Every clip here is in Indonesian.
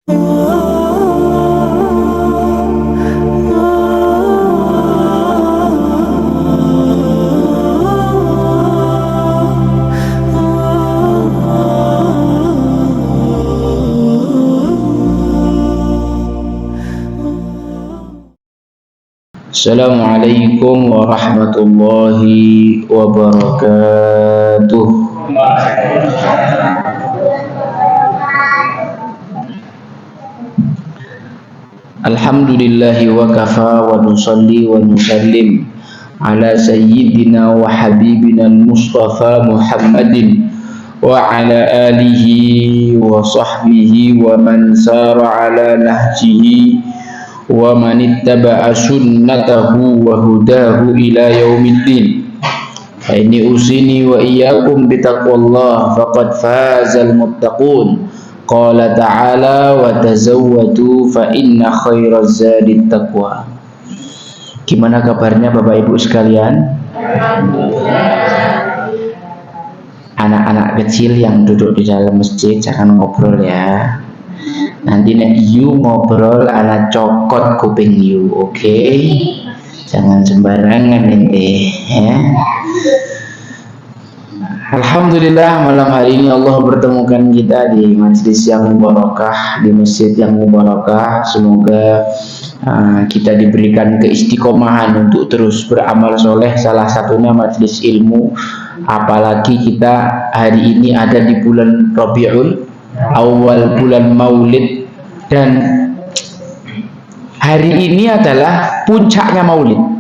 Assalamualaikum warahmatullahi wabarakatuh. Alhamdulillahi wa kafa wa nusalli wa nusallim ala sayyidina wa habibina al-mustafa Muhammadin wa ala alihi wa sahbihi wa man sara ala nahjihi wa man ittaba'a sunnatahu wa hudahu ila yaumiddin. Fa inni usini wa iyyakum bitaqwallah faqad fazal muttaqun. Qala ta'ala wa tazawwadu fa inna khairaz zadit taqwa. Gimana kabarnya Bapak Ibu sekalian? Anak-anak kecil yang duduk di dalam masjid jangan ngobrol ya. Nanti nek you ngobrol ala cokot kuping you, oke? Jangan sembarangan ente ya. Alhamdulillah malam hari ini Allah bertemukan kita di majelis yang mubarakah, di masjid yang mubarakah. Semoga kita diberikan keistiqomahan untuk terus beramal soleh, salah satunya majelis ilmu. Apalagi kita hari ini ada di bulan Rabiul Awal, bulan Maulid, dan hari ini adalah puncaknya Maulid.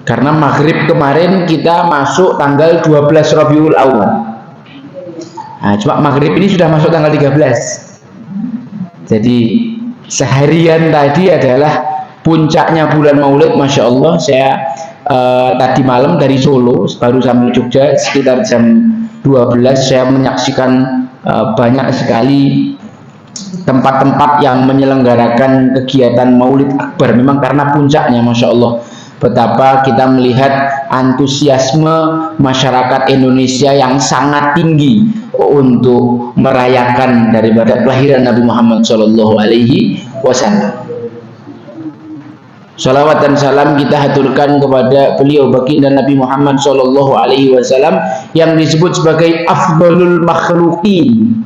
Karena maghrib kemarin kita masuk tanggal 12 Rabiul Awal. Nah, cuma maghrib ini sudah masuk tanggal 13. Jadi seharian tadi adalah puncaknya bulan Maulid. Masya Allah, saya tadi malam dari Solo baru sampai Jogja sekitar jam 12. Saya menyaksikan banyak sekali tempat-tempat yang menyelenggarakan kegiatan Maulid Akbar. Memang karena puncaknya, Masya Allah, betapa kita melihat antusiasme masyarakat Indonesia yang sangat tinggi untuk merayakan daripada kelahiran Nabi Muhammad SAW. Salawat dan salam kita haturkan kepada beliau baginda Nabi Muhammad SAW yang disebut sebagai afdalul makhluqin,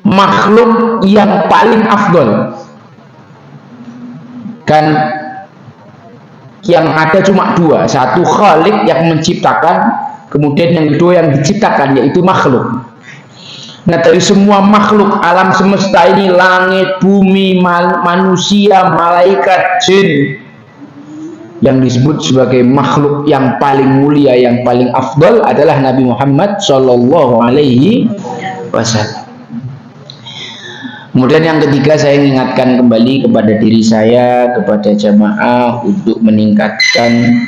makhluk yang paling afdal. Kan yang ada cuma dua, satu Khalik yang menciptakan, kemudian yang kedua yang diciptakan, yaitu makhluk. Nah, dari semua makhluk alam semesta ini, langit, bumi, manusia, malaikat, jin, yang disebut sebagai makhluk yang paling mulia, yang paling afdal adalah Nabi Muhammad Sallallahu Alaihi Wasallam. Kemudian yang ketiga, saya mengingatkan kembali kepada diri saya, kepada jamaah, untuk meningkatkan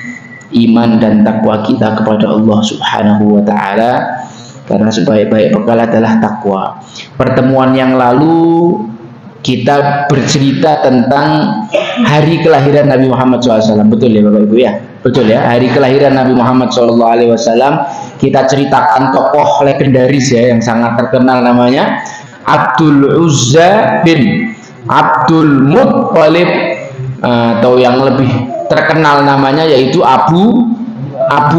iman dan takwa kita kepada Allah Subhanahu wa Ta'ala, karena sebaik-baik bekal adalah takwa. Pertemuan yang lalu kita bercerita tentang hari kelahiran Nabi Muhammad SAW. Betul ya Bapak Ibu ya? Betul ya, hari kelahiran Nabi Muhammad SAW. Kita ceritakan tokoh legendaris ya, yang sangat terkenal, namanya Abdul Uzza bin Abdul Muttalib, atau yang lebih terkenal namanya yaitu Abu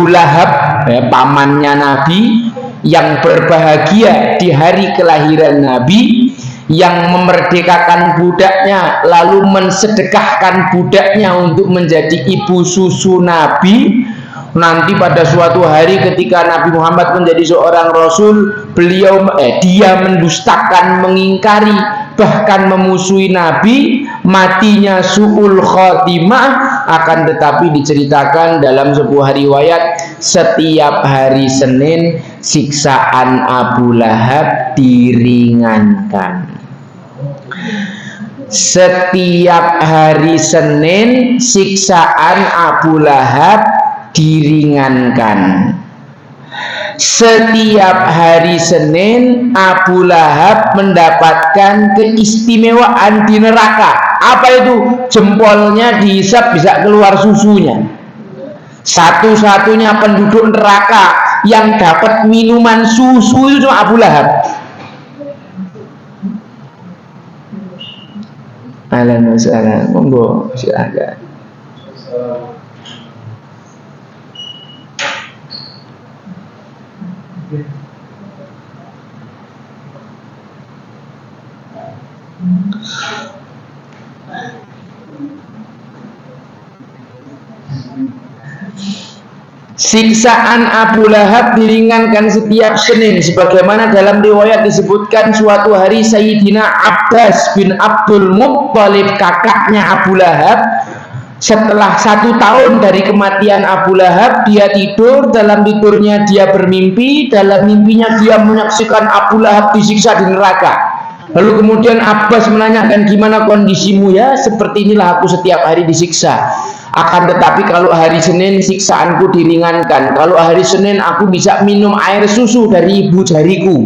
Lahab ya, pamannya Nabi, yang berbahagia di hari kelahiran Nabi, yang memerdekakan budaknya lalu mensedekahkan budaknya untuk menjadi ibu susu Nabi. Nanti pada suatu hari ketika Nabi Muhammad menjadi seorang Rasul, dia mendustakan, mengingkari, bahkan memusuhi Nabi, matinya su'ul khotimah. Akan tetapi diceritakan dalam sebuah riwayat, setiap hari Senin siksaan Abu Lahab diringankan. Setiap hari Senin siksaan Abu Lahab diringankan. Setiap hari Senin Abu Lahab mendapatkan keistimewaan di neraka. Apa itu? Jempolnya dihisap bisa keluar susunya. Satu-satunya penduduk neraka yang dapat minuman susu itu cuma Abu Lahab. Ahlan wa sahlan, monggo silakan. Siksaan Abu Lahab diringankan setiap Senin, sebagaimana dalam riwayat disebutkan suatu hari Sayyidina Abbas bin Abdul Muttalib, kakaknya Abu Lahab, setelah 1 tahun dari kematian Abu Lahab, dia tidur. Dalam tidurnya dia bermimpi, dalam mimpinya dia menyaksikan Abu Lahab disiksa di neraka. Lalu kemudian Abbas menanyakan, gimana kondisimu? Ya, seperti inilah aku setiap hari disiksa. Akan tetapi kalau hari Senin siksaanku diringankan. Kalau hari Senin aku bisa minum air susu dari ibu jariku.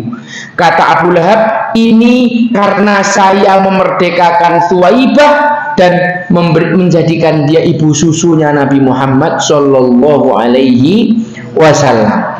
Kata Abu Lahab, ini karena saya memerdekakan Thuwaibah dan menjadikan dia ibu susunya Nabi Muhammad Sallallahu Alaihi Wasallam.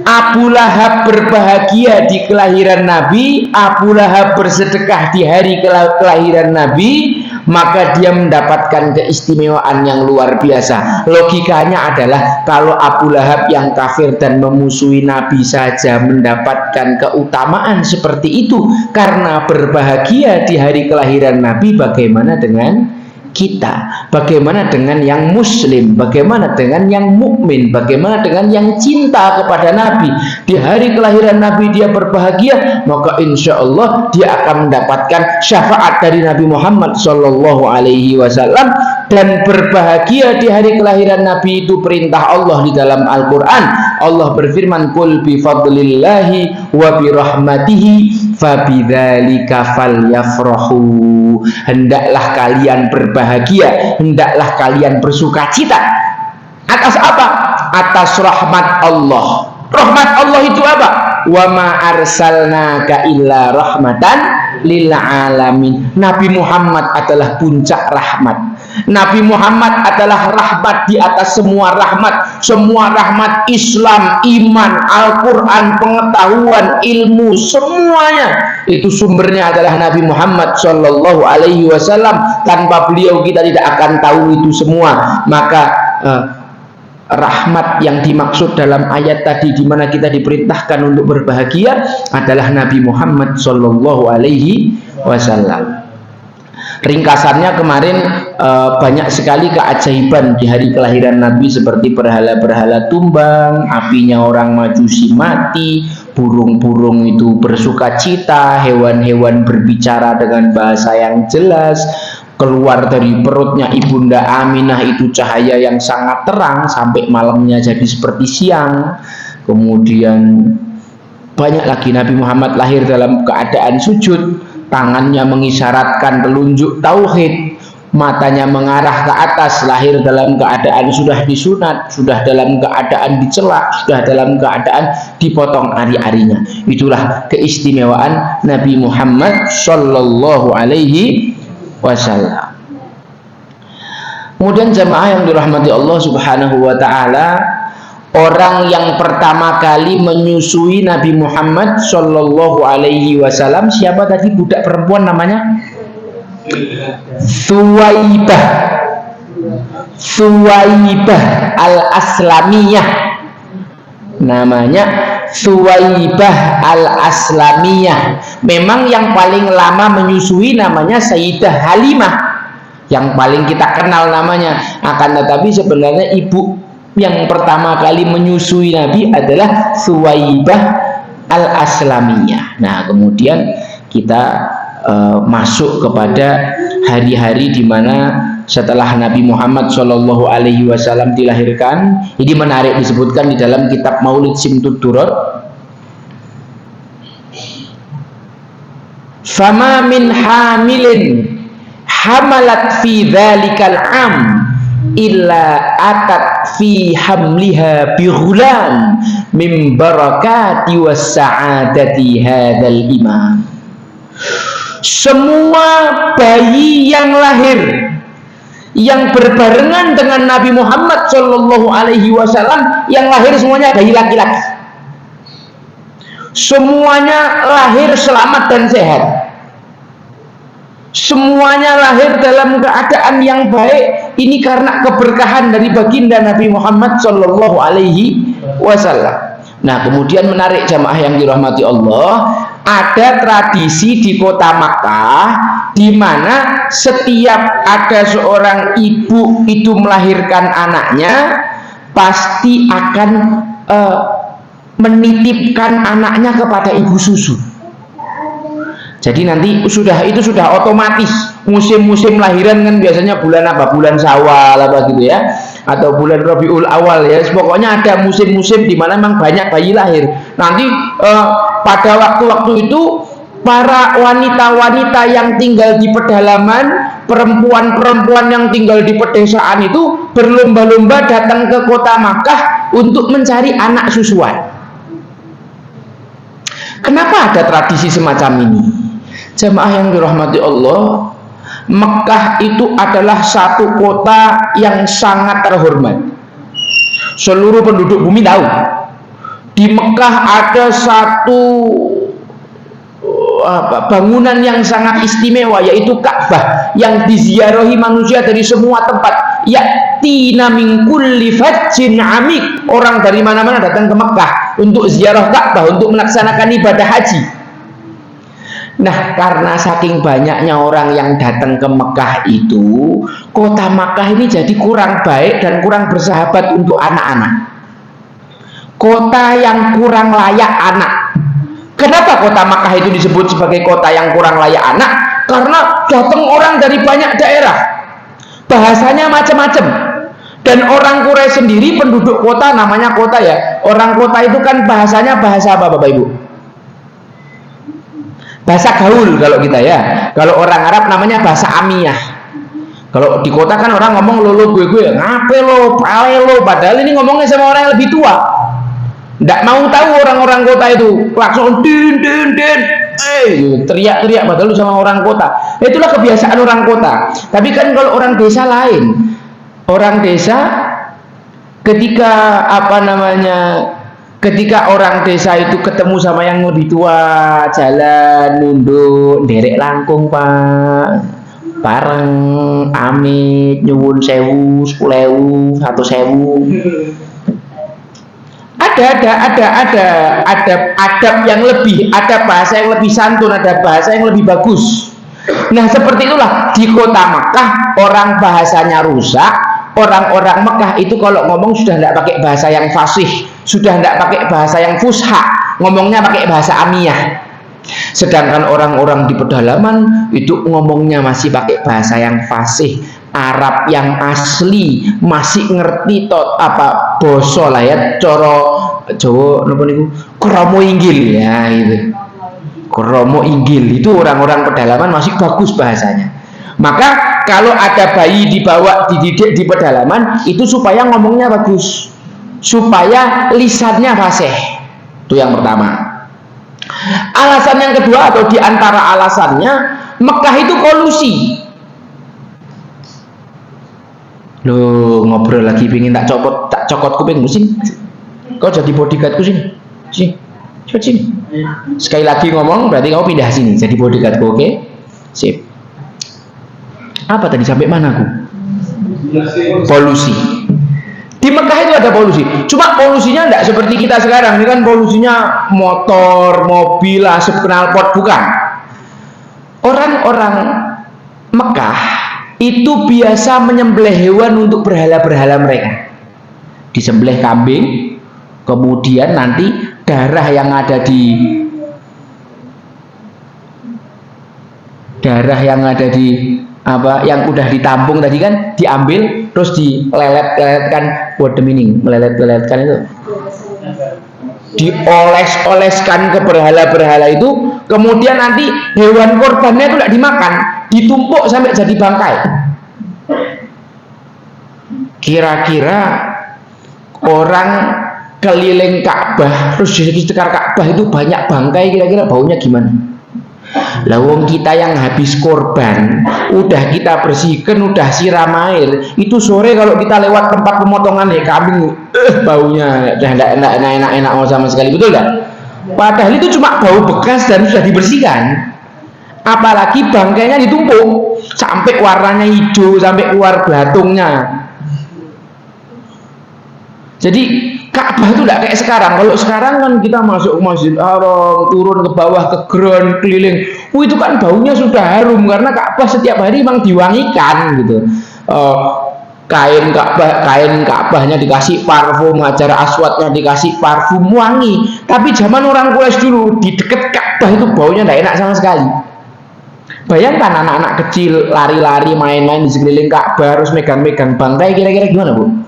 Abu Lahab berbahagia di kelahiran Nabi, Abu Lahab bersedekah di hari kelahiran Nabi, maka dia mendapatkan keistimewaan yang luar biasa. Logikanya adalah kalau Abu Lahab yang kafir dan memusuhi Nabi saja mendapatkan keutamaan seperti itu karena berbahagia di hari kelahiran Nabi, bagaimana dengan kita? Bagaimana dengan yang muslim? Bagaimana dengan yang mukmin? Bagaimana dengan yang cinta kepada Nabi? Di hari kelahiran Nabi dia berbahagia, maka insya Allah dia akan mendapatkan syafaat dari Nabi Muhammad Sallallahu Alaihi Wasallam. Dan berbahagia di hari kelahiran Nabi itu perintah Allah di dalam Al-Quran. Allah berfirman, Qul bi fadlillahi wa bi rahmatihi fabidzalika falyafrahu. Hendaklah kalian berbahagia, hendaklah kalian bersukacita. Atas apa? Atas rahmat Allah. Rahmat Allah itu apa? Wa ma arsalnaka illa rahmatan lil alamin. Nabi Muhammad adalah puncak rahmat. Nabi Muhammad adalah rahmat di atas semua rahmat. Semua rahmat Islam, iman, Al-Quran, pengetahuan, ilmu, semuanya itu sumbernya adalah Nabi Muhammad Sallallahu Alaihi Wasallam. Tanpa beliau kita tidak akan tahu itu semua. Maka rahmat yang dimaksud dalam ayat tadi, di mana kita diperintahkan untuk berbahagia, adalah Nabi Muhammad Sallallahu Alaihi Wasallam. Ringkasannya kemarin banyak sekali keajaiban di hari kelahiran Nabi, seperti berhala-berhala tumbang, apinya orang Majusi mati, burung-burung itu bersuka cita, hewan-hewan berbicara dengan bahasa yang jelas, keluar dari perutnya Ibunda Aminah itu cahaya yang sangat terang sampai malamnya jadi seperti siang. Kemudian banyak lagi Nabi Muhammad lahir dalam keadaan sujud, tangannya mengisyaratkan telunjuk tauhid, matanya mengarah ke atas, lahir dalam keadaan sudah disunat, sudah dalam keadaan dicela, sudah dalam keadaan dipotong ari-arinya. Itulah keistimewaan Nabi Muhammad Sallallahu Alaihi Wasallam. Kemudian jamaah yang dirahmati Allah Subhanahu wa Ta'ala, orang yang pertama kali menyusui Nabi Muhammad Sallallahu Alaihi Wasallam siapa tadi? Budak perempuan namanya Thuwaibah. Thuwaibah al-Aslamiyah namanya, Thuwaibah al-Aslamiyah. Memang yang paling lama menyusui namanya Sayyidah Halimah, yang paling kita kenal namanya. Akan tetapi sebenarnya ibu yang pertama kali menyusui Nabi adalah Thuwaibah al-Aslamiyah. Nah, kemudian kita masuk kepada hari-hari di mana setelah Nabi Muhammad Shallallahu Alaihi Wasallam dilahirkan. Ini menarik disebutkan di dalam kitab Maulid Simtud Durrat. Fama min hamilin hamalat fi dzalikal am illa atat fi hamliha bi ghulam min barakati was sa'adati hadzal imam. Semua bayi yang lahir yang berbarengan dengan Nabi Muhammad Shallallahu Alaihi Wasallam yang lahir semuanya bayi laki-laki. Semuanya lahir selamat dan sehat. Semuanya lahir dalam keadaan yang baik. Ini karena keberkahan dari baginda Nabi Muhammad Shallallahu Alaihi Wasallam. Nah, kemudian menarik jamaah yang dirahmati Allah, ada tradisi di kota Makkah di mana setiap ada seorang ibu itu melahirkan anaknya, pasti akan menitipkan anaknya kepada ibu susu. Jadi nanti itu sudah otomatis. Musim-musim lahiran kan biasanya bulan apa? Bulan Syawal apa gitu ya, atau bulan Rabiul Awal ya. Pokoknya ada musim-musim di mana memang banyak bayi lahir. Nanti pada waktu-waktu itu para wanita-wanita yang tinggal di pedalaman, perempuan-perempuan yang tinggal di pedesaan itu berlomba-lomba datang ke kota Makkah untuk mencari anak susuan. Kenapa ada tradisi semacam ini? Jamaah yang dirahmati Allah, Mekah itu adalah satu kota yang sangat terhormat. Seluruh penduduk bumi tahu. Di Mekah ada satu bangunan yang sangat istimewa, yaitu Ka'bah, yang diziarahi manusia dari semua tempat. Ya'tina min kulli fajjin amik. Orang dari mana-mana datang ke Mekah untuk ziarah Ka'bah, untuk melaksanakan ibadah haji. Nah, karena saking banyaknya orang yang datang ke Mekah itu, kota Mekah ini jadi kurang baik dan kurang bersahabat untuk anak-anak. Kota yang kurang layak anak. Kenapa kota Mekah itu disebut sebagai kota yang kurang layak anak? Karena datang orang dari banyak daerah, bahasanya macam-macam. Dan orang Quraisy sendiri, penduduk kota, namanya kota ya, orang kota itu kan bahasanya bahasa apa Bapak Ibu? Bahasa gaul kalau kita ya. Kalau orang Arab namanya bahasa amiyah. Kalau di kota kan orang ngomong lo gue, ngape lo, pale lo, padahal ini ngomongnya sama orang yang lebih tua. Nggak mau tahu orang-orang kota itu, langsung din, teriak-teriak padahal sama orang kota. Itulah kebiasaan orang kota. Tapi kan kalau orang desa lain. Orang desa ketika orang desa itu ketemu sama yang lebih tua, jalan nunduk, derek langkung Pak, bareng amit nyuwun 1000, 10.000, 1.000. Ada adab yang lebih, ada bahasa yang lebih santun, ada bahasa yang lebih bagus. Nah, seperti itulah di kota Makkah, orang bahasanya rusak. Orang-orang Mekah itu kalau ngomong sudah tidak pakai bahasa yang fasih, sudah tidak pakai bahasa yang fusha, ngomongnya pakai bahasa amiyah. Sedangkan orang-orang di pedalaman itu ngomongnya masih pakai bahasa yang fasih, Arab yang asli, masih ngerti boso lah ya, coro Jawa napa niku, kromo inggil ya gitu. Kromo inggil itu orang-orang pedalaman masih bagus bahasanya. Maka kalau ada bayi dibawa dididik di pedalaman itu supaya ngomongnya bagus, supaya lisannya fasih. Itu yang pertama. Alasan yang kedua atau diantara alasannya, Mekah itu kolusi. Loh, ngobrol lagi pingin tak cokot kuping sing. Kau jadi bodyguardku sini. Sini. Sekali lagi ngomong berarti kau pindah sini jadi bodyguardku, oke? Sip. Apa tadi sampai mana aku? Polusi. Di Mekah itu ada polusi. Cuma polusinya tidak seperti kita sekarang. Ini kan polusinya motor, mobil, asap knalpot, bukan. Orang-orang Mekah itu biasa menyembelih hewan untuk berhala-berhala mereka. Disembelih kambing, kemudian nanti darah yang ada yang udah ditampung tadi kan diambil terus dilelet-leletkan, what the meaning melelet-leletkan itu, dioles-oleskan ke berhala-berhala itu, kemudian nanti hewan korbannya itu tidak dimakan, ditumpuk sampai jadi bangkai. Kira-kira orang keliling Ka'bah terus di sekitar Ka'bah itu banyak bangkai, kira-kira baunya gimana? Lah wong kita yang habis korban, udah kita bersihkan, udah siram air, itu sore kalau kita lewat tempat pemotongan kambing, baunya udah enggak enak sama sekali, betul enggak? Padahal itu cuma bau bekas dan sudah dibersihkan. Apalagi bangkainya ditumpuk sampai warnanya hijau, sampai keluar belatungnya. Jadi Ka'bah itu tidak kayak sekarang. Kalau sekarang kan kita masuk ke Masjid Haram, turun ke bawah ke ground keliling, itu kan baunya sudah harum karena Ka'bah setiap hari memang diwangikan gitu. Kain Ka'bahnya dikasih parfum, hajar aswadnya dikasih parfum wangi. Tapi zaman orang Quraisy dulu di dekat Ka'bah itu baunya tidak enak sama sekali. Bayangkan anak-anak kecil lari-lari main-main di sekeliling Ka'bah harus megang-megang bangkai, kira-kira gimana, Bu?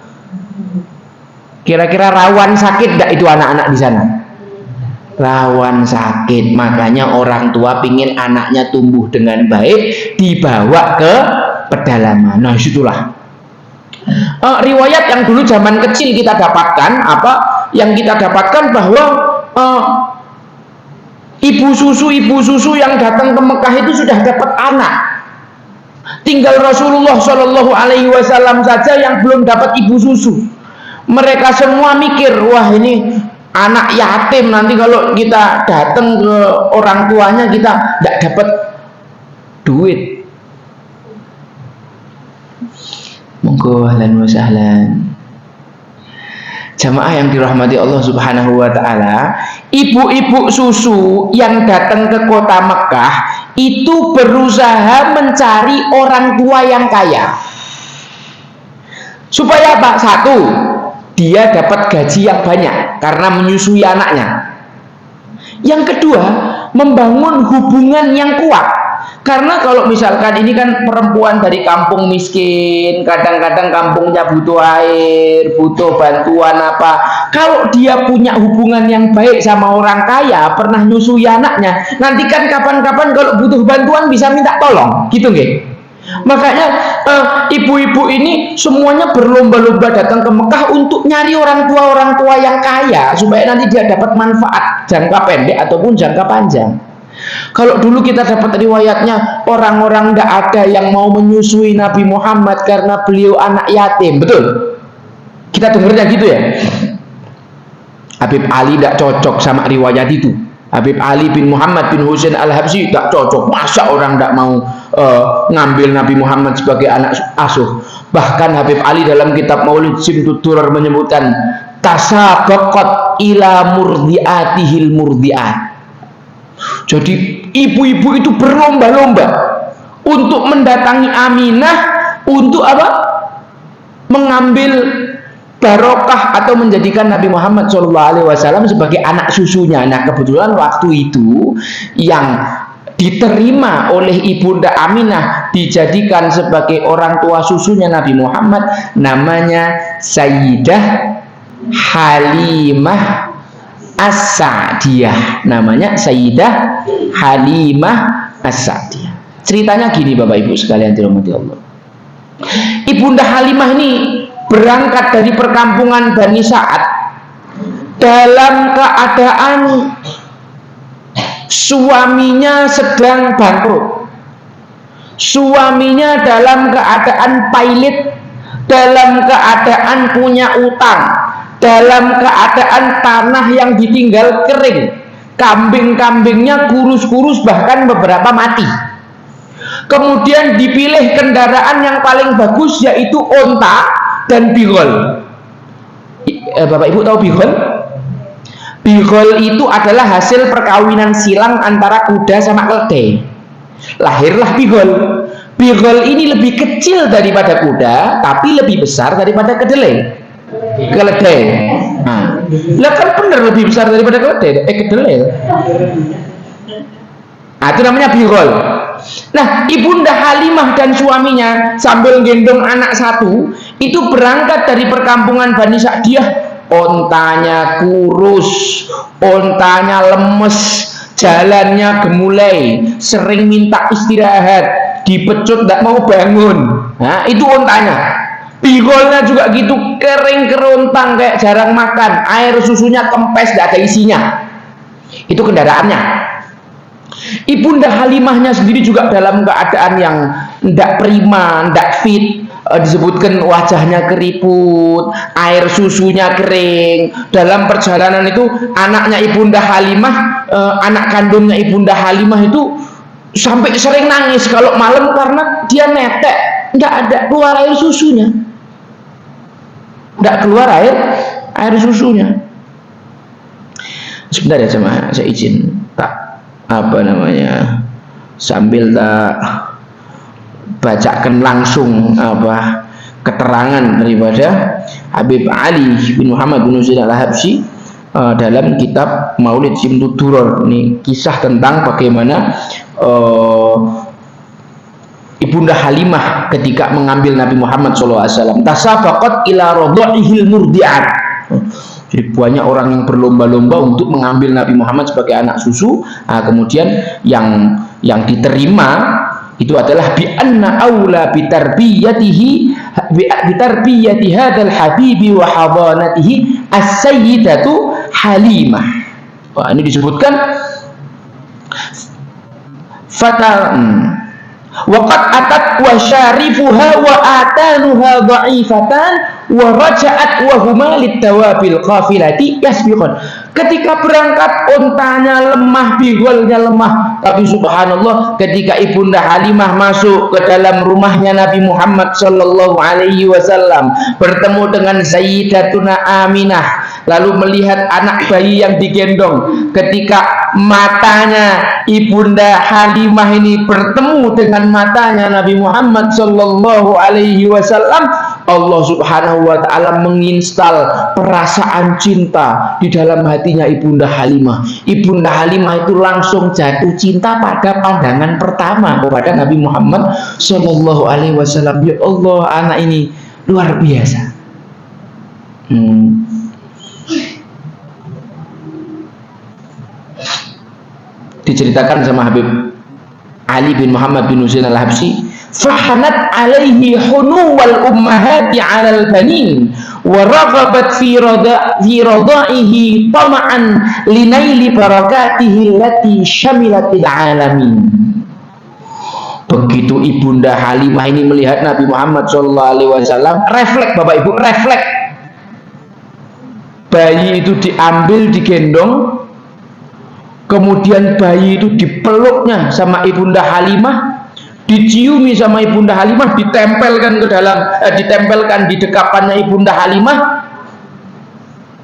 Kira-kira rawan sakit tidak itu anak-anak di sana? Rawan sakit. Makanya orang tua pingin anaknya tumbuh dengan baik, dibawa ke pedalaman. Nah, situlah riwayat yang dulu zaman kecil kita dapatkan, yang kita dapatkan bahwa ibu susu yang datang ke Mekah itu sudah dapat anak. Tinggal Rasulullah Shallallahu Alaihi Wasallam saja yang belum dapat ibu susu. Mereka semua mikir, wah ini anak yatim, nanti kalau kita datang ke orang tuanya kita tidak dapat duit. Monggo ahlan wa sahlan. Jamaah yang dirahmati Allah Subhanahu wa taala, ibu-ibu susu yang datang ke kota Mekah itu berusaha mencari orang tua yang kaya. Supaya apa? Satu, dia dapat gaji yang banyak karena menyusui anaknya. Yang kedua, membangun hubungan yang kuat. Karena kalau misalkan ini kan perempuan dari kampung miskin, kadang-kadang kampungnya butuh air, butuh bantuan apa. Kalau dia punya hubungan yang baik sama orang kaya, pernah nyusui anaknya, nanti kan kapan-kapan kalau butuh bantuan bisa minta tolong, gitu nggih. Makanya ibu-ibu ini semuanya berlomba-lomba datang ke Mekah untuk nyari orang tua yang kaya supaya nanti dia dapat manfaat jangka pendek ataupun jangka panjang. Kalau dulu kita dapat riwayatnya orang-orang tidak ada yang mau menyusui Nabi Muhammad karena beliau anak yatim, betul? Kita dengarnya gitu ya. Habib Ali tidak cocok sama riwayat itu. Habib Ali bin Muhammad bin Husain Al-Habsyi tidak cocok. Masa orang tidak mau ngambil Nabi Muhammad sebagai anak asuh? Bahkan Habib Ali dalam kitab Maulid Simtud Durar menyebutkan tasabaqat ila murdiatihil murdiat. Jadi ibu-ibu itu berlomba-lomba untuk mendatangi Aminah untuk apa? Mengambil barokah atau menjadikan Nabi Muhammad SAW sebagai anak susunya. Nah, kebetulan waktu itu yang diterima oleh Ibunda Aminah dijadikan sebagai orang tua susunya Nabi Muhammad namanya Sayyidah Halimah As-Sa'diyah. Namanya Sayyidah Halimah As-Sa'diyah. Ceritanya gini Bapak Ibu sekalian dirahmati Allah. Ibunda Halimah ini berangkat dari perkampungan Bani Sa'ad dalam keadaan suaminya sedang bangkrut. Suaminya dalam keadaan pailit, dalam keadaan punya utang, dalam keadaan tanah yang ditinggal kering, kambing-kambingnya kurus-kurus bahkan beberapa mati. Kemudian dipilih kendaraan yang paling bagus yaitu onta dan bigol. Bapak Ibu tahu bigol? Bigol itu adalah hasil perkawinan silang antara kuda sama keledai. Lahirlah bigol. Bigol ini lebih kecil daripada kuda, tapi lebih besar daripada kedelai. Nah, kan benar lebih besar daripada keledai. Kedelai. Nah, itu namanya bigol. Nah, Ibunda Halimah dan suaminya sambil gendong anak satu itu berangkat dari perkampungan Bani Sa'diyah. Ontanya kurus, ontanya lemes, jalannya gemulai, sering minta istirahat, dipecut tidak mau bangun. Nah, itu ontanya. Bigolnya juga gitu, kering kerontang kayak jarang makan, air susunya kempes, tidak ada isinya. Itu kendaraannya. Ibunda Halimahnya sendiri juga dalam keadaan yang tidak prima, tidak fit. Disebutkan wajahnya keriput, air susunya kering. Dalam perjalanan itu anaknya Ibunda Halimah, anak kandungnya Ibunda Halimah itu sampai sering nangis kalau malam karena dia netek, nggak ada keluar air susunya, nggak keluar air susunya. Sebentar ya jemaah, saya izin tak sambil tak bacakan langsung keterangan daripada Habib Ali bin Muhammad bin Husain Al-Habsyi dalam kitab Maulid Simtud Duror. Ini kisah tentang bagaimana Ibunda Halimah ketika mengambil Nabi Muhammad SAW. Tasabaqat ila radha'ihil murdi'at. Jadi banyak orang yang berlomba-lomba untuk mengambil Nabi Muhammad sebagai anak susu. Kemudian yang diterima itu adalah bi anna aula bi tarbiyati hadzal habibi wa hadanatihi as-sayyidatu Halimah. Wah, ini disebutkan fatal waqad atat wa syarifuha wa atanuha dha'ifatan wa raja'at wa huma litawabil qafilati yasbiqun. Ketika berangkat ontanya lemah, bigolnya lemah, tapi subhanallah ketika Ibunda Halimah masuk ke dalam rumahnya Nabi Muhammad sallallahu alaihi wasallam, bertemu dengan Sayyidatuna Aminah, lalu melihat anak bayi yang digendong, ketika matanya Ibunda Halimah ini bertemu dengan matanya Nabi Muhammad sallallahu alaihi wasallam, Allah subhanahu wa ta'ala menginstal perasaan cinta di dalam hatinya Ibunda Halimah. Ibunda Halimah itu langsung jatuh cinta pada pandangan pertama kepada Nabi Muhammad sallallahu alaihi wasallam. Ya Allah, anak ini luar biasa. Diceritakan sama Habib Ali bin Muhammad bin Husain Al-Habsyi, fahanat alaihi hunuwal ummahati 'alal banin wa raghabat fi radaihi tama'an linaili barakatihi allati syamilatil alamin. Begitu Ibunda Halimah ini melihat Nabi Muhammad SAW, refleks Bapak Ibu, refleks. Bayi itu diambil, digendong, kemudian bayi itu dipeluknya sama Ibunda Halimah, diciumi sama Ibunda Halimah, ditempelkan ke dalam ditempelkan di dekapannya Ibunda Halimah.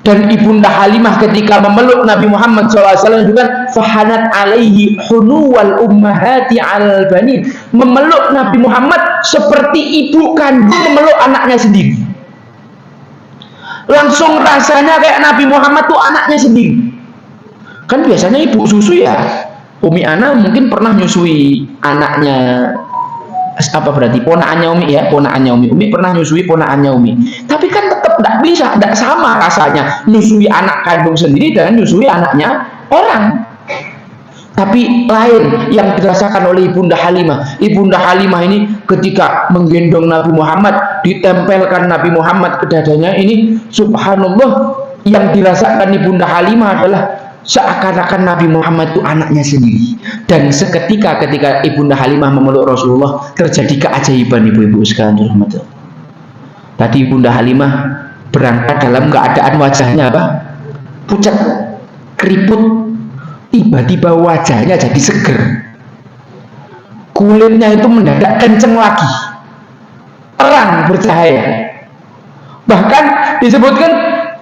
Dan Ibunda Halimah ketika memeluk Nabi Muhammad SAW juga fahanat alaihi hunuwal ummahati 'alal banin, memeluk Nabi Muhammad seperti ibu kandung memeluk anaknya sendiri. Langsung rasanya kayak Nabi Muhammad tuh anaknya sendiri. Kan biasanya ibu susu ya, Umi Ana mungkin pernah nyusui anaknya, berarti ponaannya Umi ya, ponaannya Umi pernah nyusui ponaannya Umi. Tapi kan tetap tidak bisa, tidak sama rasanya nyusui anak kandung sendiri dan nyusui anaknya orang. Tapi lain yang dirasakan oleh Ibunda Halimah. Ibunda Halimah ini ketika menggendong Nabi Muhammad, ditempelkan Nabi Muhammad ke dadanya, ini subhanallah, yang dirasakan Ibunda Halimah adalah seakan-akan Nabi Muhammad itu anaknya sendiri. Dan seketika ketika Ibunda Halimah memeluk Rasulullah, terjadi keajaiban ibu-ibu sekalian dirahmati. Tadi Ibunda Halimah berangkat dalam keadaan wajahnya pucat, keriput. Tiba-tiba wajahnya jadi seger, kulitnya itu mendadak kenceng lagi, terang, bercahaya. Bahkan disebutkan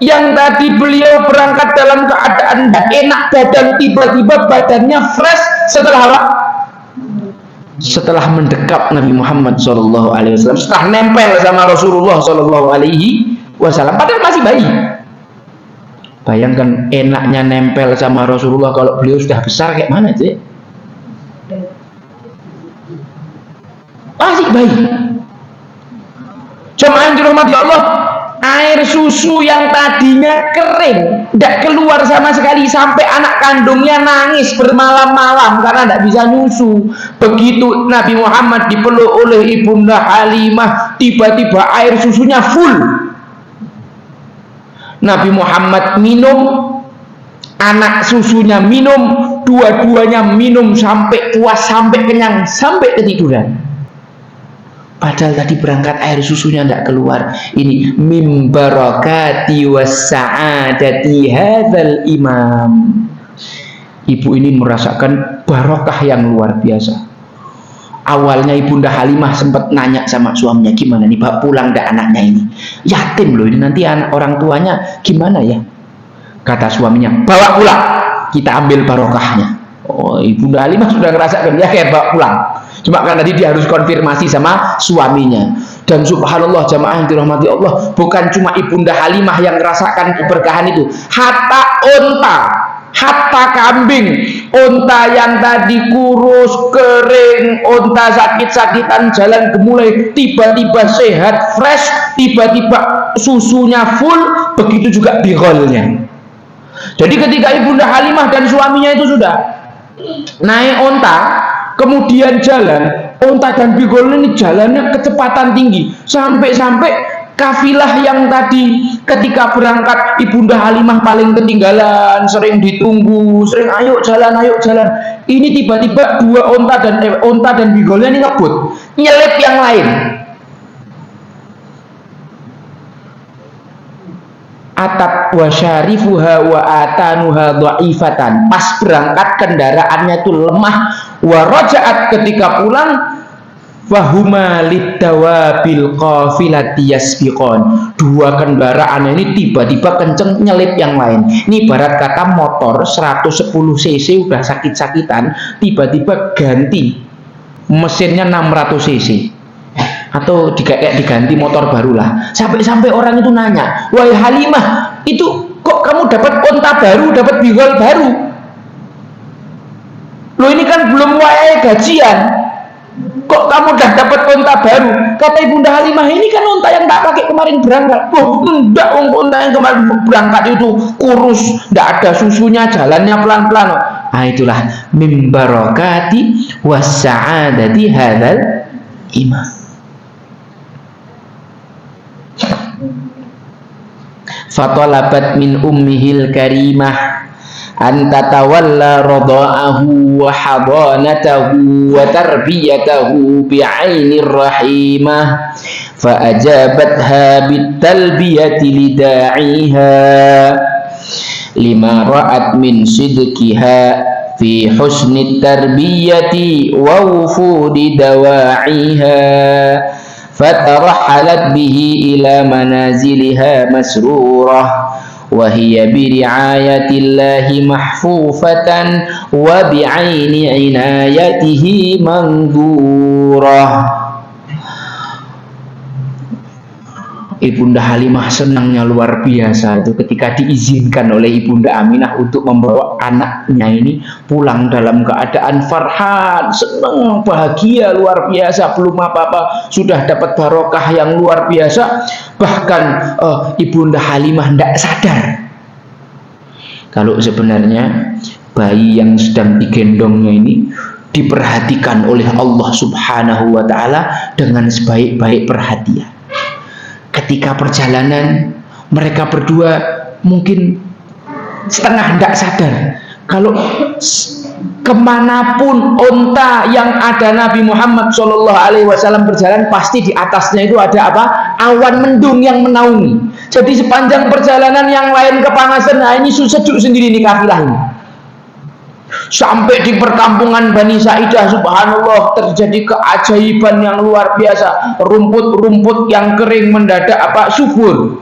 yang tadi beliau berangkat dalam keadaan tidak enak badan, tiba-tiba badannya fresh setelah mendekap Nabi Muhammad SAW, setelah nempel sama Rasulullah SAW, padahal masih bayi. Bayangkan enaknya nempel sama Rasulullah kalau beliau sudah besar kayak mana sih? Masih bayi. Jemaah yang dirahmati Allah, air susu yang tadinya kering, tidak keluar sama sekali, sampai anak kandungnya nangis bermalam-malam karena tidak bisa nyusu. Begitu Nabi Muhammad dipeluk oleh Ibunda Halimah, tiba-tiba air susunya full. Nabi Muhammad minum, anak susunya minum, dua-duanya minum sampai puas, sampai kenyang, sampai ketiduran. Padahal tadi berangkat air susunya tidak keluar. Ini mim barakati was sa'adati hadzal imam. Ibu ini merasakan barokah yang luar biasa. Awalnya Ibunda Halimah sempat nanya sama suaminya, gimana nih Pak, pulang dah anaknya ini, yatim loh ini, nanti anak orang tuanya gimana ya? Kata suaminya, bawa pulang, kita ambil barokahnya. Oh, Ibunda Halimah sudah ngerasakan, ya kayak bawa pulang. Cuma kan tadi dia harus konfirmasi sama suaminya. Dan subhanallah jamaah yang dirahmati Allah, bukan cuma Ibunda Halimah yang merasakan keberkahan itu, hatta unta, hatta kambing, unta yang tadi kurus, kering, unta sakit-sakitan jalan gemulai, tiba-tiba sehat, fresh, tiba-tiba susunya full, begitu juga bigolnya. Jadi ketika Ibunda Halimah dan suaminya itu sudah naik unta, kemudian jalan, unta dan bigol ini jalannya kecepatan tinggi, sampai-sampai kafilah yang tadi ketika berangkat Ibunda Halimah paling ketinggalan, sering ditunggu, sering ayo jalan, ini tiba-tiba dua unta dan bigolnya ini ngebut, nyelip yang lain. Atat wa syarifuha wa atanuha dhaifatan. Pas berangkat kendaraannya itu lemah, wa raja'at ketika pulang fahuma liddawabil qafilati yasbiqon. Dua kendaraan ini tiba-tiba kenceng nyelip yang lain. Ini ibarat kata motor 110 cc udah sakit-sakitan, tiba-tiba ganti mesinnya 600 cc. Atau diganti motor barulah. Sampai orang itu nanya, wahai Halimah, itu kok kamu dapat unta baru, dapat bigol baru? Loh ini kan belum wayahe gajian, kok kamu udah dapat unta baru? Kata Ibunda Halimah, ini kan unta yang tak pakai kemarin berangkat. Oh enggak, unta yang kemarin berangkat itu kurus, enggak ada susunya, jalannya pelan-pelan. Nah itulah mim barakati was sa'adati hadzal imam. Fatalabat min ummihil karimah an tatawalla radha'ahu wa hadanatahu wa tarbiyatahu bi'ainir rahimah fa ajabatha bitalbiyati lida'iha lima ra'at min sidqiha fi husni tarbiyati wa wufudi dawa'iha فترحلت به إلى منازلها مسرورة وهي برعاية الله محفوفة وبعين عنايته منظورة. Ibunda Halimah senangnya luar biasa itu ketika diizinkan oleh Ibunda Aminah untuk membawa anaknya ini pulang dalam keadaan farhan, senang, bahagia luar biasa, belum apa-apa sudah dapat barokah yang luar biasa. Bahkan Ibunda Halimah tidak sadar kalau sebenarnya bayi yang sedang digendongnya ini diperhatikan oleh Allah Subhanahu wa Ta'ala dengan sebaik-baik perhatian. Ketika perjalanan mereka berdua mungkin setengah tidak sadar kalau kemanapun unta yang ada Nabi Muhammad SAW berjalan, pasti di atasnya itu ada apa? Awan mendung yang menaungi. Jadi sepanjang perjalanan yang lain kepanasan, nah ini sejuk sendiri nih kafilah ini. Sampai di perkampungan Bani Sa'idah, subhanallah, terjadi keajaiban yang luar biasa. Rumput-rumput yang kering mendadak subur.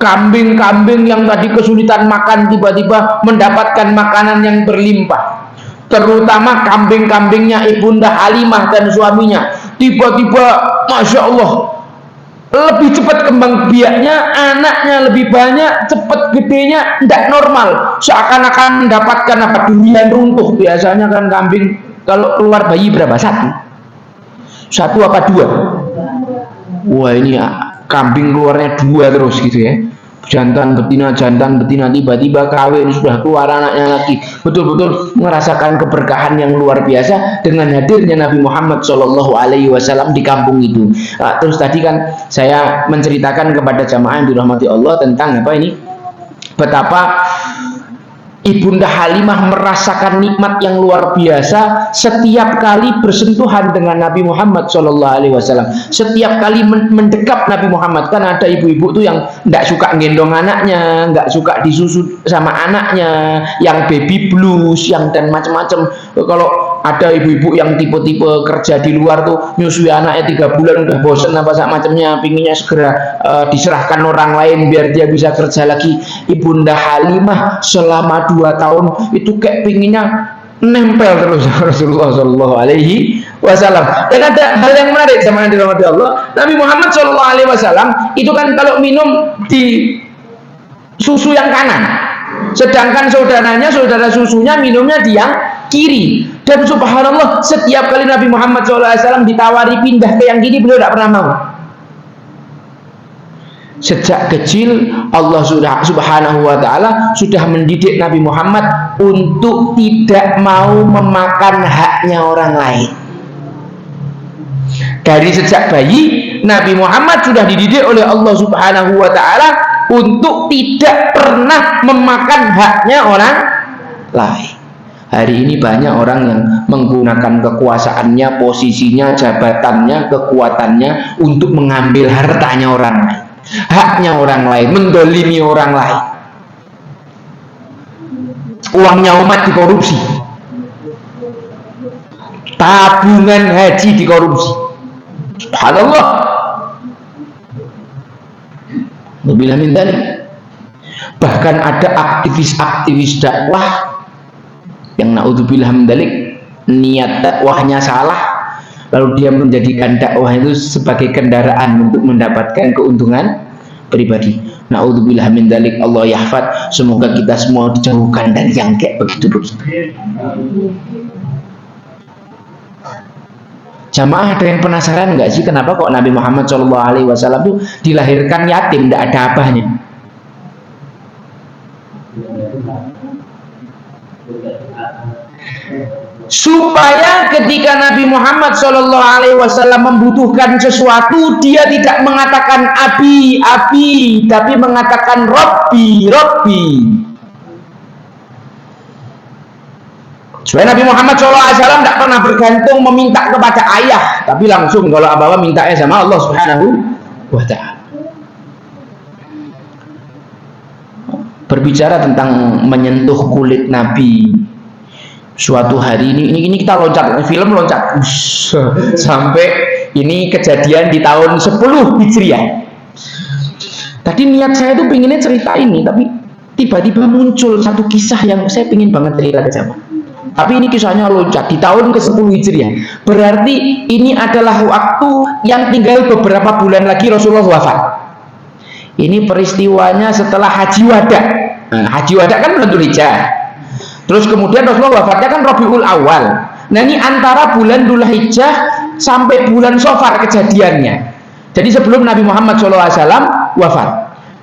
Kambing-kambing yang tadi kesulitan makan tiba-tiba mendapatkan makanan yang berlimpah. Terutama kambing-kambingnya Ibunda Halimah dan suaminya. Tiba-tiba, Masya Allah, lebih cepat kembang biaknya, anaknya lebih banyak, cepat gedenya, tidak normal, seakan-akan mendapatkan durian runtuh. Biasanya kan kambing kalau keluar bayi berapa? Satu apa dua? Wah ini kambing keluarnya dua terus gitu ya, jantan betina tiba-tiba kawin sudah keluar anaknya lagi. Betul-betul merasakan keberkahan yang luar biasa dengan hadirnya Nabi Muhammad SAW di kampung itu. Terus tadi kan saya menceritakan kepada jamaah yang dirahmati Allah tentang apa ini, betapa Ibunda Halimah merasakan nikmat yang luar biasa setiap kali bersentuhan dengan Nabi Muhammad SAW. Setiap kali mendekap Nabi Muhammad, kan ada ibu-ibu tuh yang nggak suka gendong anaknya, nggak suka disusu sama anaknya, yang baby blues, yang dan macam-macam. Kalau ada ibu-ibu yang tipe-tipe kerja di luar tuh nyusui anaknya 3 bulan udah bosen apa macamnya, pinginnya segera diserahkan orang lain biar dia bisa kerja lagi. Ibunda Halimah selama 2 tahun itu kayak pinginnya nempel terus Rasulullah Shallallahu Alaihi Wasallam. Dan ada hal yang menarik sama yang dirahmati Allah, Nabi Muhammad Shallallahu Alaihi Wasallam itu kan kalau minum di susu yang kanan, sedangkan saudara susunya minumnya di yang kiri. Dan subhanallah, setiap kali Nabi Muhammad SAW ditawari pindah ke yang kiri, beliau tidak pernah mau. Sejak kecil Allah subhanahu wa ta'ala sudah mendidik Nabi Muhammad untuk tidak mau memakan haknya orang lain. Dari sejak bayi, Nabi Muhammad sudah dididik oleh Allah subhanahu wa ta'ala untuk tidak pernah memakan haknya orang lain. Hari ini banyak orang yang menggunakan kekuasaannya, posisinya, jabatannya, kekuatannya untuk mengambil hartanya orang lain, haknya orang lain, mendolimi orang lain. Uangnya umat dikorupsi, tabungan haji dikorupsi. Subhanallah. Wabillahi min dzalik. Bahkan ada aktivis-aktivis dakwah yang naudzubillah min dzalik, niat dakwahnya salah, lalu dia menjadikan dakwah itu sebagai kendaraan untuk mendapatkan keuntungan pribadi. Naudzubillah min dzalik, Allah yahfad, semoga kita semua dijauhkan dari yang kayak begitu-begitu. Jamaah, ada yang penasaran nggak sih kenapa kok Nabi Muhammad SAW itu dilahirkan yatim, tidak ada abahnya? Supaya ketika Nabi Muhammad SAW membutuhkan sesuatu, dia tidak mengatakan abi, tapi mengatakan Robbi. Supaya Nabi Muhammad SAW tidak pernah bergantung meminta kepada ayah, tapi langsung kalau apa-apa mintanya sama Allah Subhanahu wa Ta'ala. Berbicara tentang menyentuh kulit Nabi, suatu hari ini kita loncat, film loncat sampai ini kejadian di tahun 10 Hijriah. Tadi niat saya tuh pengennya cerita ini, tapi tiba-tiba muncul satu kisah yang saya pengen banget cerita ke jamaah. Tapi ini kisahnya loncat di tahun ke-10 Hijriah. Berarti ini adalah waktu yang tinggal beberapa bulan lagi Rasulullah wafat. Ini peristiwanya setelah Haji Wada. Nah, Haji Wada kan bulan Dzulhijjah. Terus kemudian Rasulullah wafatnya kan Rabiul Awal. Nah, ini antara bulan Dzulhijjah sampai bulan Safar kejadiannya. Jadi sebelum Nabi Muhammad SAW wafat.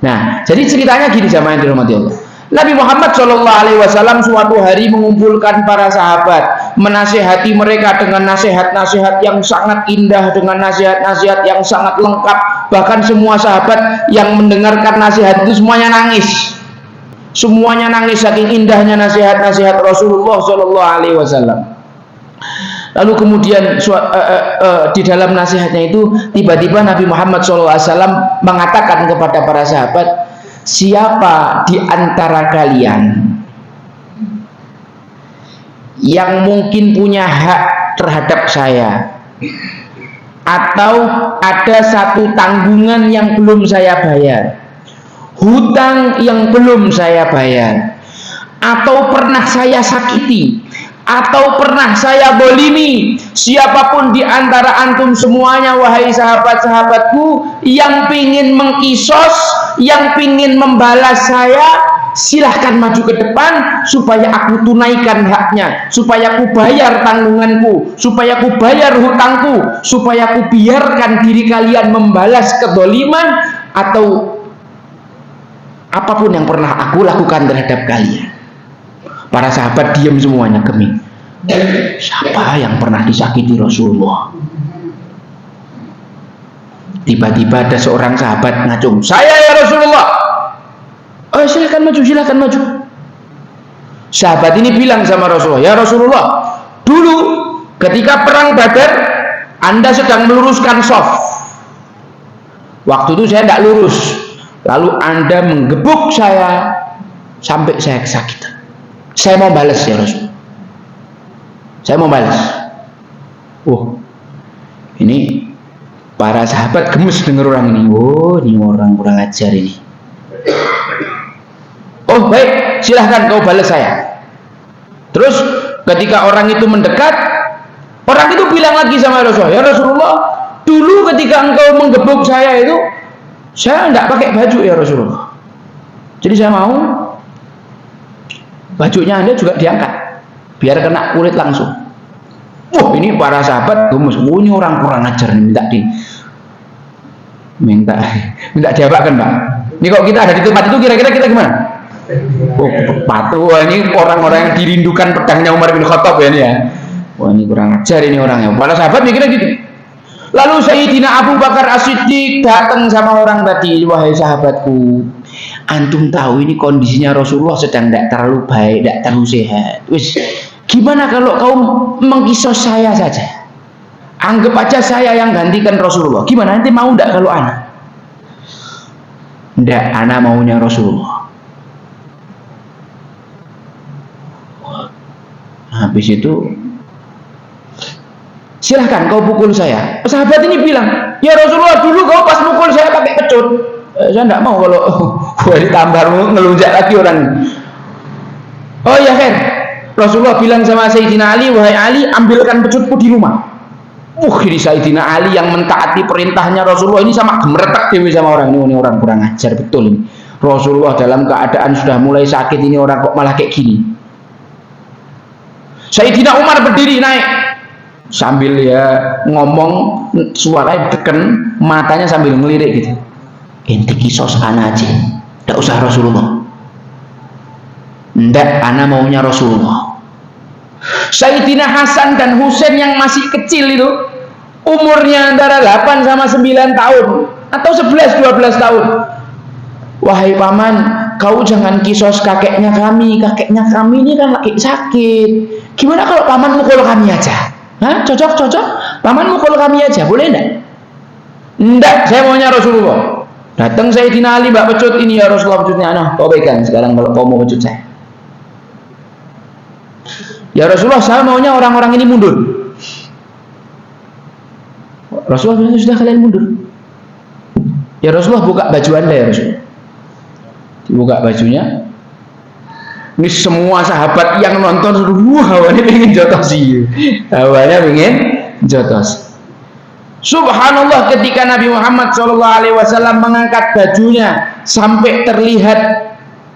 Nah, jadi ceritanya gini jamaah yang dirahmati Allah. Nabi Muhammad SAW suatu hari mengumpulkan para sahabat, menasihati mereka dengan nasihat-nasihat yang sangat indah, dengan nasihat-nasihat yang sangat lengkap. Bahkan semua sahabat yang mendengarkan nasihat itu semuanya nangis. Semuanya nangis saking indahnya nasihat-nasihat Rasulullah SAW. Lalu kemudian di dalam nasihatnya itu tiba-tiba Nabi Muhammad SAW mengatakan kepada para sahabat, siapa di antara kalian yang mungkin punya hak terhadap saya, atau ada satu tanggungan yang belum saya bayar, hutang yang belum saya bayar, atau pernah saya sakiti, atau pernah saya bolimi, siapapun di antara antum semuanya wahai sahabat-sahabatku yang pingin mengkisos, yang pingin membalas saya, silahkan maju ke depan supaya aku tunaikan haknya, supaya aku bayar tanggunganku, supaya aku bayar hutangku, supaya aku biarkan diri kalian membalas kedoliman atau apapun yang pernah aku lakukan terhadap kalian. Para sahabat diam semuanya, geming. Siapa yang pernah disakiti Rasulullah? Tiba-tiba ada seorang sahabat ngacung, saya ya Rasulullah. Oh, silahkan maju, silahkan maju. Sahabat ini bilang sama Rasulullah, ya Rasulullah, dulu ketika perang Badar Anda sedang meluruskan shaf. Waktu itu saya tidak lurus, lalu Anda menggebuk saya sampai saya kesakitan. Saya mau balas ya Rasul, saya mau balas. Ini para sahabat gemes dengar orang ini. Ini orang kurang ajar ini. Baik, silahkan kau balas saya. Terus ketika orang itu mendekat, orang itu bilang lagi sama Rasulullah, ya Rasulullah, dulu ketika engkau menggebuk saya itu, saya tidak pakai baju ya Rasulullah. Jadi saya mau bajunya Anda juga diangkat, biar kena kulit langsung. Ini para sahabat gemes. Ini orang kurang ajar nih, minta diapakan Pak. Ini kok kita ada di tempat itu kira-kira kita gimana? Patuh. Ini orang-orang yang dirindukan pedangnya Umar bin Khattab ya ini ya. Ini kurang ajar ini orangnya. Para sahabat mikirnya gitu. Lalu Sayyidina Abu Bakar As-Siddiq datang sama orang tadi, wahai sahabatku, antum tahu ini kondisinya Rasulullah sedang tidak terlalu baik, tidak terlalu sehat. Gimana kalau kau mengkisos saya saja? Anggap aja saya yang gantikan Rasulullah. Gimana, nanti mau tidak kalau anak? Tidak, anak maunya Rasulullah. Habis itu, silahkan kau pukul saya. Sahabat ini bilang, ya Rasulullah, dulu kau pas pukul saya pakai pecut. Saya tidak mau kalau ditambah ngelunjak lagi orang. Oh ya kan, Rasulullah bilang sama Sayyidina Ali, wahai Ali, ambilkan pecutku di rumah. Ini Sayyidina Ali yang mentaati perintahnya Rasulullah ini sama gemeretak dewi sama orang ini orang kurang ajar betul ini. Rasulullah dalam keadaan sudah mulai sakit, ini orang kok malah kayak gini. Sayyidina Umar berdiri naik sambil ya ngomong, suaranya deken, matanya sambil ngelirik gitu. Ente kisos ana aja, tidak usah Rasulullah. Ndak, ana maunya Rasulullah. Sayyidina Hasan dan Husain yang masih kecil itu, umurnya antara 8 sama 9 tahun atau 11-12 tahun. Wahai paman, kau jangan kisos kakeknya kami ini kan lagi sakit. Gimana kalau paman mukul kami aja? Cocok? Paman mukul kami aja, boleh enggak? Enggak, saya maunya Rasulullah. Datang Sayyidina Ali, mbak pecut ini ya Rasulullah, pecutnya kau pegang sekarang kalau kau mau pecut saya. Ya Rasulullah, saya maunya orang-orang ini mundur. Rasulullah bilang, sudah kalian mundur. Ya Rasulullah, buka baju Anda ya Rasulullah. Dibuka bajunya. Ini semua sahabat yang nonton, hawanya pengen jotos sih. Hawanya pengen jotos. Subhanallah, ketika Nabi Muhammad SAW mengangkat bajunya sampai terlihat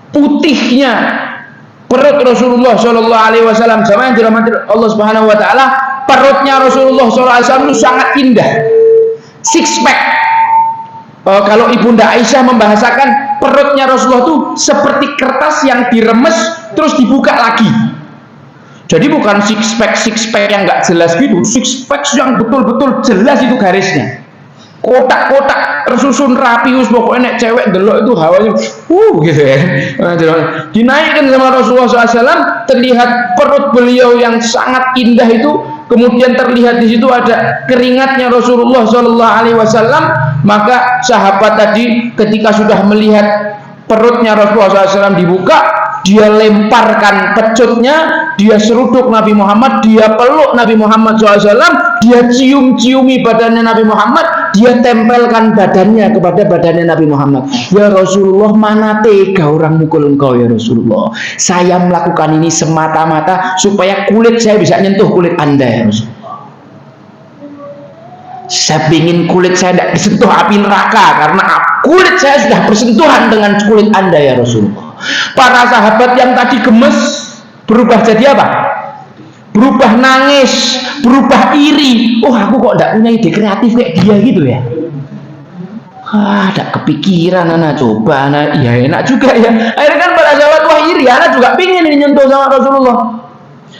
putihnya perut Rasulullah SAW, sama yang dirahmati Allah Subhanahu Wa Taala, perutnya Rasulullah SAW itu sangat indah, six pack. Kalau Ibunda Aisyah membahasakan, perutnya Rasulullah itu seperti kertas yang diremes terus dibuka lagi. Jadi bukan six pack yang nggak jelas gitu, six pack yang betul-betul jelas itu garisnya, kotak-kotak tersusun rapi, pokoknya cewek delok itu hawanya gitu ya. Dinaikkan sama Rasulullah SAW, terlihat perut beliau yang sangat indah itu, kemudian terlihat di situ ada keringatnya Rasulullah SAW. Maka sahabat tadi ketika sudah melihat perutnya Rasulullah SAW dibuka, dia lemparkan pecutnya, dia seruduk Nabi Muhammad, dia peluk Nabi Muhammad SAW, dia cium-ciumi badannya Nabi Muhammad, dia tempelkan badannya kepada badannya Nabi Muhammad. Ya Rasulullah, mana tega orang mukul engkau ya Rasulullah. Saya melakukan ini semata-mata supaya kulit saya bisa nyentuh kulit Anda ya Rasulullah. Saya ingin kulit saya tidak disentuh api neraka, karena kulit saya sudah bersentuhan dengan kulit Anda ya Rasulullah. Para sahabat yang tadi gemes berubah jadi apa? Berubah nangis, berubah iri. Aku kok tidak punya ide kreatif kayak dia gitu ya. Ada kepikiran anak, coba anak, ya enak juga ya. Akhirnya kan para sahabat, wah iri, anak juga pingin ini nyentuh sama Rasulullah.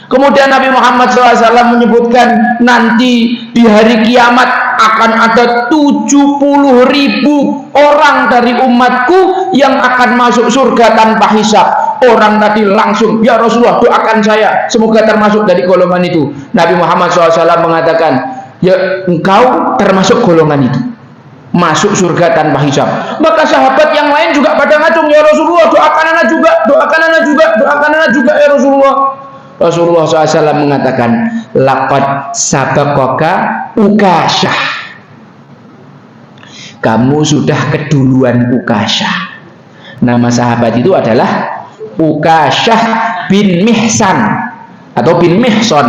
Kemudian Nabi Muhammad SAW menyebutkan, nanti di hari kiamat akan ada 70.000 orang dari umatku yang akan masuk surga tanpa hisab. orang tadi langsung, ya Rasulullah doakan saya, semoga termasuk dari golongan itu. Nabi Muhammad SAW mengatakan, ya engkau termasuk golongan itu, masuk surga tanpa hisab. Maka sahabat yang lain juga pada ngacung, ya Rasulullah doakan anak juga, doakan anak juga, doakan anak juga ya Rasulullah. Rasulullah SAW mengatakan, laqad sabaqaka Ukasyah, kamu sudah keduluan Ukasyah. Nama sahabat itu adalah Ukasyah bin Mihsan atau bin Mihson.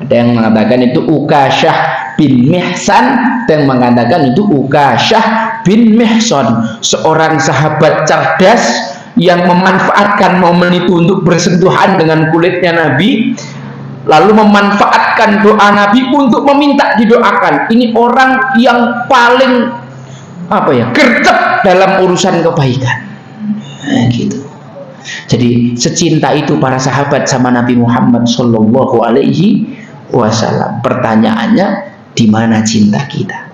Ada yang mengatakan itu Ukasyah bin Mihsan, ada yang mengatakan itu Ukasyah bin Mihson. Seorang sahabat cerdas yang memanfaatkan momen itu untuk bersentuhan dengan kulitnya Nabi, lalu memanfaatkan doa Nabi untuk meminta didoakan. Ini orang yang paling gercep dalam urusan kebaikan. Nah, gitu. Jadi secinta itu para sahabat sama Nabi Muhammad Sallallahu Alaihi Wasallam. Pertanyaannya, di mana cinta kita?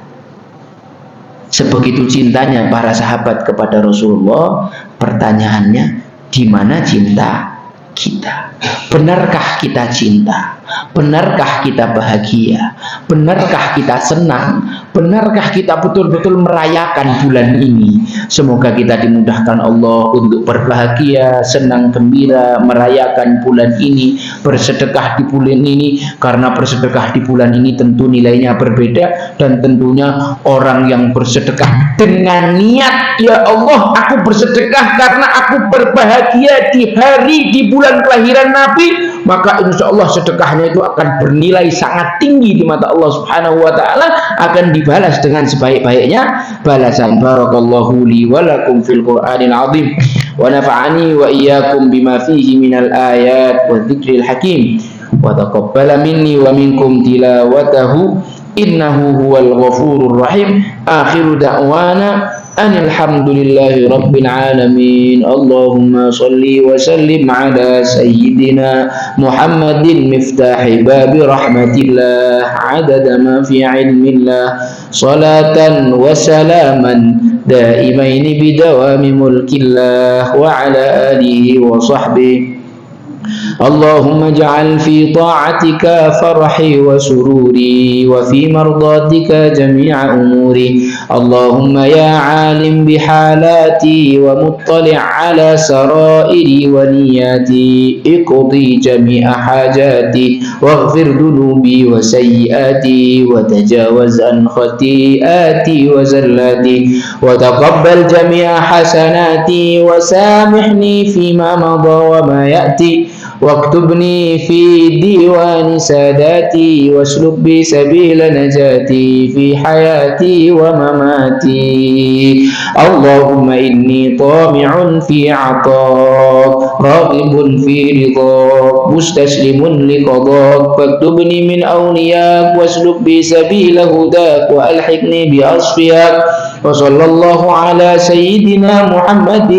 Sebegitu cintanya para sahabat kepada Rasulullah, pertanyaannya, di mana cinta kita? Benarkah kita cinta? Benarkah kita bahagia? Benarkah kita senang? Benarkah kita betul-betul merayakan bulan ini? Semoga kita dimudahkan Allah untuk berbahagia, senang, gembira, merayakan bulan ini, bersedekah di bulan ini. Karena bersedekah di bulan ini tentu nilainya berbeda, dan tentunya orang yang bersedekah dengan niat, ya Allah, aku bersedekah karena aku berbahagia di bulan kelahiran Nabi, maka insya Allah sedekahnya itu akan bernilai sangat tinggi di mata Allah Subhanahu wa Ta'ala, akan dibalas dengan sebaik-baiknya balasan. Barakallahu li wa lakum fil Qur'anil azim wa nafa'ani wa iyyakum bima fihi minal ayat wa dzikril hakim wa taqabbala minni wa minkum tilawatahu innahu huwal ghafurur rahim. Akhiru da'wana alhamdulillahi rabbil alamin. Allahumma salli wa sallim ala sayyidina Muhammadin miftahi babi rahmatillah adada ma fi ilmillah salatan wa salaman daimaini bidawami mulkillah wa ala alihi wa sahbihi. اللهم اجعل في طاعتك فرحي وسروري وفي مرضاتك جميع أموري. اللهم يا عالم بحالاتي ومطلع على سرائري ونياتي اقضي جميع حاجاتي واغفر ذنوبي وسيئاتي وتجاوز عن خطيئاتي وزلاتي وتقبل جميع حسناتي وسامحني فيما مضى وما يأتي واكتبني في ديوان ساداتي واسلك بي سبيل نجاتي في حياتي ومماتي. اللهم إني طامع في عطاك راغب في رضاك مستسلم لقضاك فاكتبني من أولياك واسلك بي سبيل هداك وألحقني بأصفياك. وصلى الله على سيدنا محمد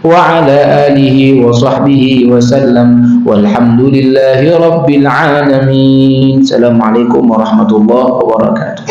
وعلى آله وصحبه وسلم والحمد لله رب العالمين. السلام عليكم ورحمة الله وبركاته.